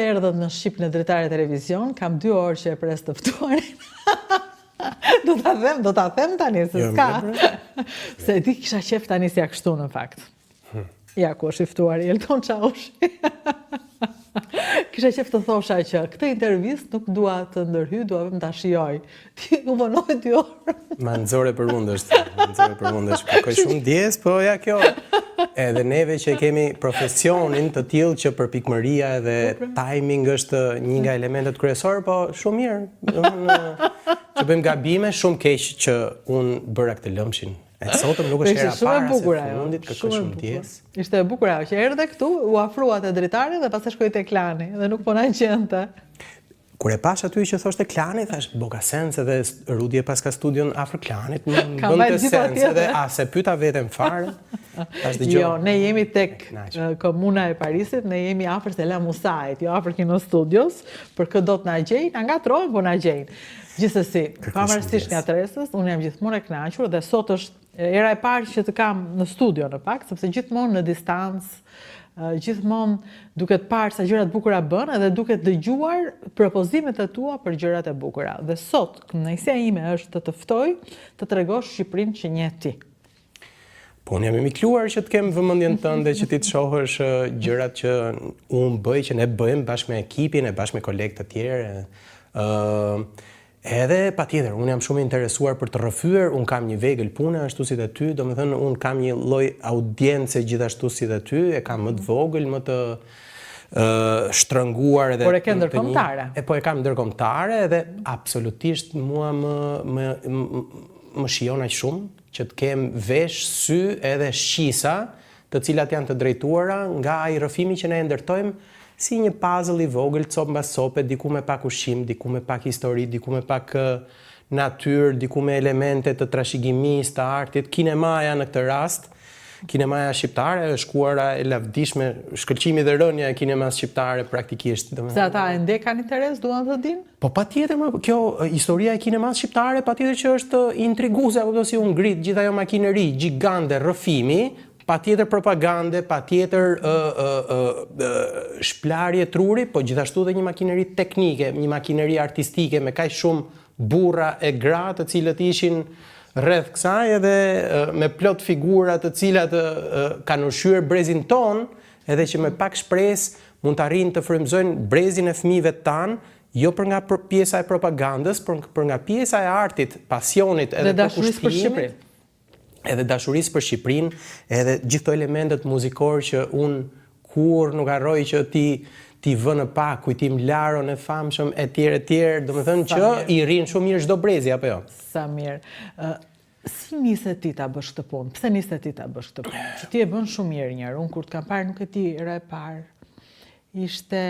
Erdhët në Shqip në Dritare Televizion, kam 2 orë që e pres të ftuarin. Do ta them tani, se s'ka. Se di kisha qef tani si ja kështu në fakt. Ja, ku është i ftuar, Elton Çaushi. Kisha qef të thosha që këtë intervistë nuk dua të ndërhyj, dua vetëm ta shijoj. Ti u vonoi 2 orë. Ma nxore për mundësh, Kërkoj shumë djes, po ja kjo. Edhe neve që kemi profesionin të tillë që për pikmëria edhe timing është një nga elementet kryesorë, po shumë mirë. Që bëjmë gabime, shumë keq që unë bëra këtë lëmshin. E sotëm nuk është hera para se fundit, kërkoj shumë djes. Ishte e bukur ajo që erdhe këtu, u afrua te Dritare dhe pastaj shkoi te Klani dhe nuk po na gjente. Kur e pash aty që thoshte Klani, thash boka sens edhe Rudi e paska studion afër Klanit, më bënte sens edhe se pyeta veten fare. Jo, ne jemi tek komuna e Parisit, ne jemi afër Selam Musait, jo afër Kino Studios, për këtë do të na gjejnë, na ngatrohen, po na gjejnë. Gjithsesi, pavarësisht nga adresës, unë jam gjithmonë e kënaqur dhe sot është era e parë që të kam në studio në fakt, sepse gjithmonë në distancë, gjithmonë duke të parë sa gjërat bukura bën edhe duke të dëgjuar propozimet e tua për gjërat e bukura. Dhe sot, kënaqësia ime është të ftoj të tregosh Shqipërinë që njeh ti. Po unë jam i mikluar që të kem vëmendjen tënde që ti të shohësh gjërat që unë bëj, që ne bëjmë bashkë me ekipin e bashkë me kolegë të tjerë. Edhe patjetër, unë jam shumë interesuar për të rrëfyer, unë kam një vegël pune ashtu si dhe ty, domethënë unë kam një lloj audience gjithashtu si dhe ty, e kam më të vogël, më të shtrënguar edhe. Por e ke ndërkombëtare. Po e kam ndërkombëtare edhe absolutisht mua më shijon aq shumë që të kem vesh, sy edhe shqisa, të cilat janë të drejtuara nga ai rrëfimi që ne e ndërtojmë si një puzzle i vogël, copë mbas cope, diku me pak ushqim, diku me pak histori, diku me pak natyrë, diku me elemente të trashëgimisë, të artit, kinemaja në këtë rast. Kinemaja shqiptare është shkuara e lavdishme, shkëlqimi dhe rënja e kinemas shqiptare praktikisht. Se ata ende kanë interes, duan të dinë? Po patjetër, kjo historia e kinemas shqiptare patjetër që është intriguese, apo si u ngrit gjithë ajo makineri gjigande rrëfimi, patjetër propagande, patjetër shplarje truri, po gjithashtu dhe një makineri teknike, një makineri artistike me kaq shumë burra e gra të cilët ishin rreth kësaj edhe me plot figura të cilat kanë ushqyer brezin ton, edhe që me pak shpresë mund të arrijnë të frymëzojnë brezin e fëmijëve tan, jo për nga pjesa e propagandës, për nga pjesa e artit, pasionit edhe për kushtimit. Edhe dashurisë për Shqipërinë, edhe gjithë këto elementet muzikore që unë kur nuk harroj që ti vë në pak, kujtim Laron e famshëm etj, domethënë që i rrin shumë mirë çdo brezi apo jo. Sa mirë. Si nise ti ta bësh këtë punë? Pse nise ti ta bësh këtë punë? Që ti e bën shumë mirë një herë. Unë kur të kam parë nuk e di era e parë. Ishte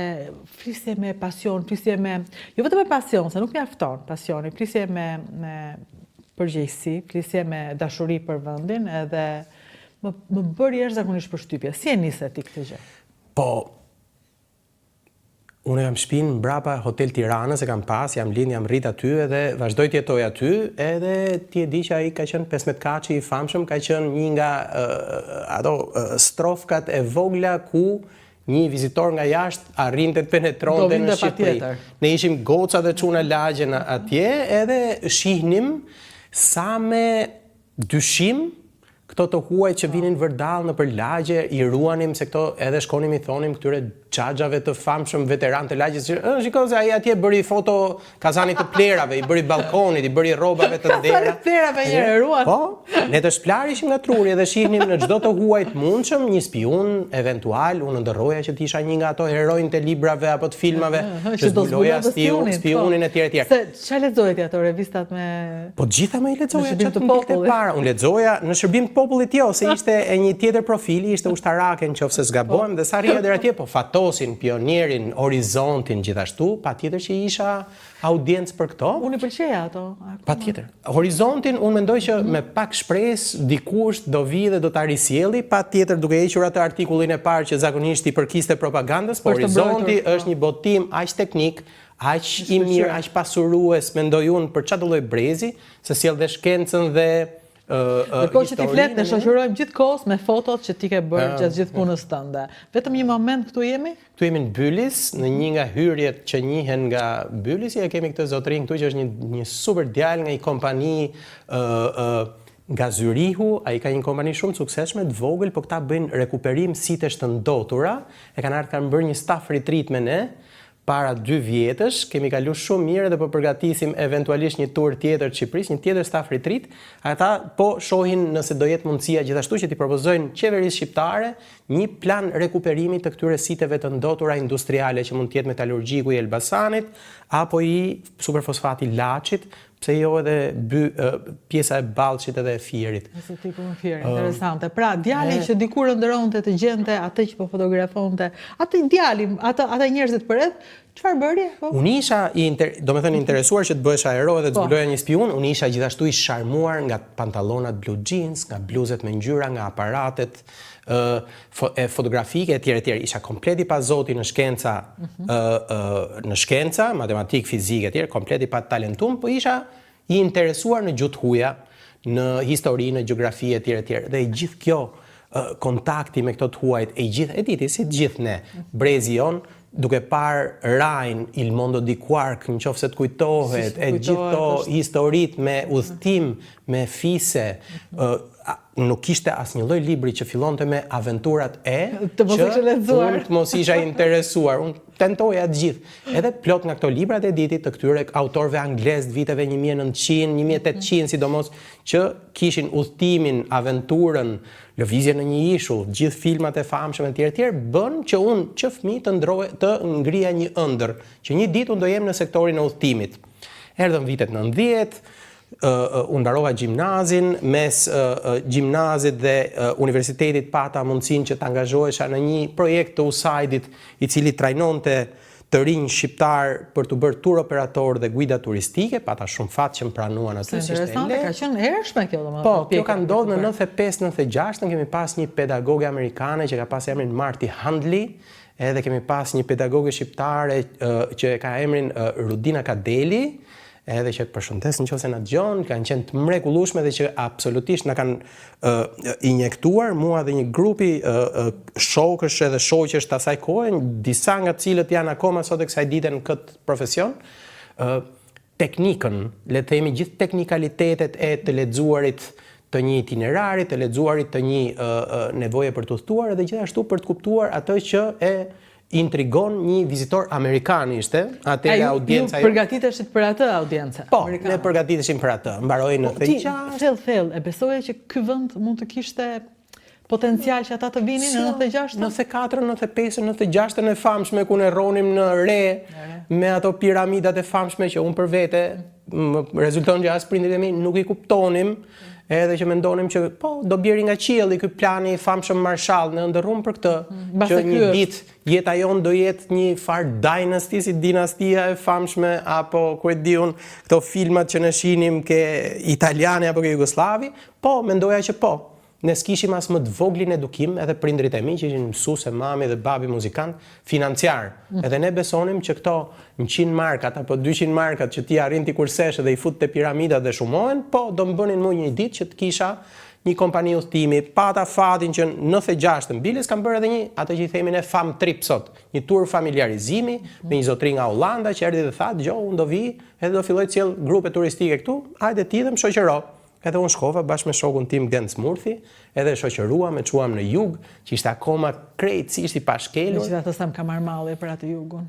flisje me pasion, flisje me jo vetëm me pasion, se nuk mjafton pasioni, flisje me përgjegjësi, flisje me dashuri për vendin, edhe më bëri jashtëzakonisht përshtypje. Si e nise ti këtë gjë? Po, unë kam shtëpinë mbrapa Hotel Tiranës, e kam pas, jam lind, jam rrit aty edhe vazhdoj të jetoj aty, edhe ti e di që ai ka qenë 15 kaçi i famshëm, ka qenë një nga ato strofkat e vogla ku një vizitor nga jashtë arrinte të penetronte në Shqipëri. Ne ishim goca dhe çuna lagjen atje, edhe shihnim sa me dyshim këto të huaj që vinin vërdall në për lagje, i ruanim se këto edhe shkonim i thonim këtyre xhaxhave të famshëm veteran të lagjes, shikoj se ai atje bëri foto kazanit të plerave, i bëri balkonit, i bëri rrobave të ndera. Kazanit plerave një ruan. Po, ne të shplarishim nga truri edhe shihnim në çdo të huaj të mundshëm një spiun eventual, unë ndërroja që të isha një nga ato heronjtë të librave apo të filmave, që zbuloja spionin etj. Se çfarë lexoje ti ato revistat me Po gjitha më i lexoja çfarë të para. Unë lexoja në shërbim të popullit jo, se ishte e një tjetër profili, ishte ushtarake nëse s'gabojmë dhe sa rria deri atje, po Fatosin, Pionierin, Horizontin gjithashtu, patjetër që isha audiencë për këto. Unë i pëlqeja ato. Patjetër. Horizontin unë mendoj që me pak shpresë dikush do vi dhe do ta risjelli, patjetër duke hequr atë artikullin e parë që zakonisht i përkiste propagandës, por Horizonti është një botim aq teknik, aq i mirë, aq pasurues, mendoj unë për çdo lloj brezi, se sjell dhe shkencën dhe Ndërkohë që ti flet, ne shoqërojmë gjithkohës me fotot që ti ke bërë gjatë gjithë punës tënde. Vetëm një moment këtu jemi? Këtu jemi në Bylis, në një nga hyrjet që njihen nga Bylisi, kemi këtë zotërin këtu që është një super djalë nga një kompani nga Zyrihu, ai ka një kompani shumë suksesshme të vogël, por këta bëjnë rekuperim sitesh të ndotura, kanë bërë një staff retreat me ne. Para 2 vjetësh, kemi kalu shumë mirë dhe po përgatisim eventualisht një tur tjetër të Shqipërisë, një tjetër staff retreat. Ata po shohin nëse do jetë mundësia gjithashtu që t'i propozojnë qeverisë shqiptare një plan rekuperimi të këtyre siteve të ndotura industriale që mund të jetë metalurgjiku i Elbasanit apo i superfosfati Laçit, pse jo edhe pjesa e Ballçit edhe e Fierit. Nëse ti ku në Fier, interesante. Pra, djali që dikur ndëronte të gjente atë që po fotografonte, atë djali, ata njerëzit përreth, çfarë bëri? Unë isha interesuar që të bëhesh aero dhe të zbuloja një spiun, unë isha gjithashtu i sharmuar nga pantallonat blue jeans, nga bluzet me ngjyra, nga aparatet fotografike etj. Isha komplet i pa zoti në shkenca, matematik, fizik etj, komplet i pa talentum, po isha i interesuar në gjuhë huaja, në histori, në gjeografi etj. Dhe i gjithë kjo kontakti me këto të huajt, e diti si të gjithë ne, brezi jon, duke parë Rajn, Il Mondo di Quark, në qofë se të kujtohet, e gjithë to historit me udhëtim, me fise, nuk ishte asnjë lloj libri që fillonte me aventurat të mos ishe lexuar. Unë të mos isha interesuar. Unë tentoja të gjithë. Edhe plot nga këto librat e ditit të këtyre autorëve anglez të viteve 1900, 1800, sidomos që kishin udhëtimin, aventurën, lëvizjen në një ishull, gjithë filmat e famshëm etj. Bën që unë që fëmijë të ngrija një ëndër, që një ditë unë do jem në sektorin e udhëtimit. Erdhën vitet 90, unë mbarova gjimnazin, mes gjimnazit dhe universitetit pata mundësinë që të angazhohesha në një projekt të USAID-it i cili trajnonte të rinj shqiptar për të bërë tur operator dhe guida turistike, pata shumë fat që më pranuan aty si ishte interesante, ka qenë hershme kjo domethënë. Po, kjo ka ndodhur në 95-96, kemi pas një pedagoge amerikane që ka pas emrin Marty Handley, edhe kemi pas një pedagoge shqiptare që ka emrin Rudina Kadeli, edhe që përshëndes nëse na dëgjon, kanë qenë të mrekullueshme dhe që absolutisht na kanë injektuar mua dhe një grupi shokësh edhe shoqësh të asaj kohe, disa nga të cilët janë akoma sot e kësaj dite në këtë profesion, teknikën, le të themi gjithë teknikalitetet e të lexuarit të një itinerari, të lexuarit të një nevoje për të udhëtuar dhe gjithashtu për të kuptuar atë që e intrigon një vizitor amerikan ishte, atëherë audienca. Ju përgatiteshit për atë audiencë? Po, ne përgatiteshim për atë. Mbaroi në 96. Thell, e besoje që ky vend mund të kishte potencial që ata të vinin në 96? 94, 95, 96 e famshme ku ne rronim në re me ato piramidat e famshme që unë për vete rezulton që as prindrit e mi nuk i kuptonim. Edhe që mendonim që po do bjeri nga qielli ky plani i famshëm Marshall, ne ndërrum për këtë, që një ditë jeta jon do jetë një farë dynasty, si dinastia e famshme apo ku e diun këto filmat që ne shinim ke italiane apo ke jugoslavi, po mendoja që po. Ne s'kishim as më të voglin edukim, edhe prindrit e mi që ishin mësuese, mami dhe babi muzikant, financiar. Edhe ne besonim që këto 100 markat apo 200 markat që ti arrin ti kursesh dhe i fut te piramidat dhe shumohen, po do më bënin mua një ditë që të kisha një kompani udhëtimi, pata fatin që në 96 në Biles kam bërë edhe një, atë që i themi ne fam trip sot, një tur familiarizimi me një zotëri nga Hollanda që erdhi dhe tha, "Dgjoj, unë do vi, edhe do filloj të sjell grupe turistike këtu, hajde ti dhe më shoqëro." Edhe unë shkova bashkë me shokun tim Gens Murthi, edhe shoqëruam e çuam në jug, që ishte akoma krejtësisht i pashkelur. Megjithatë s'm ka marrë malli për atë jugun.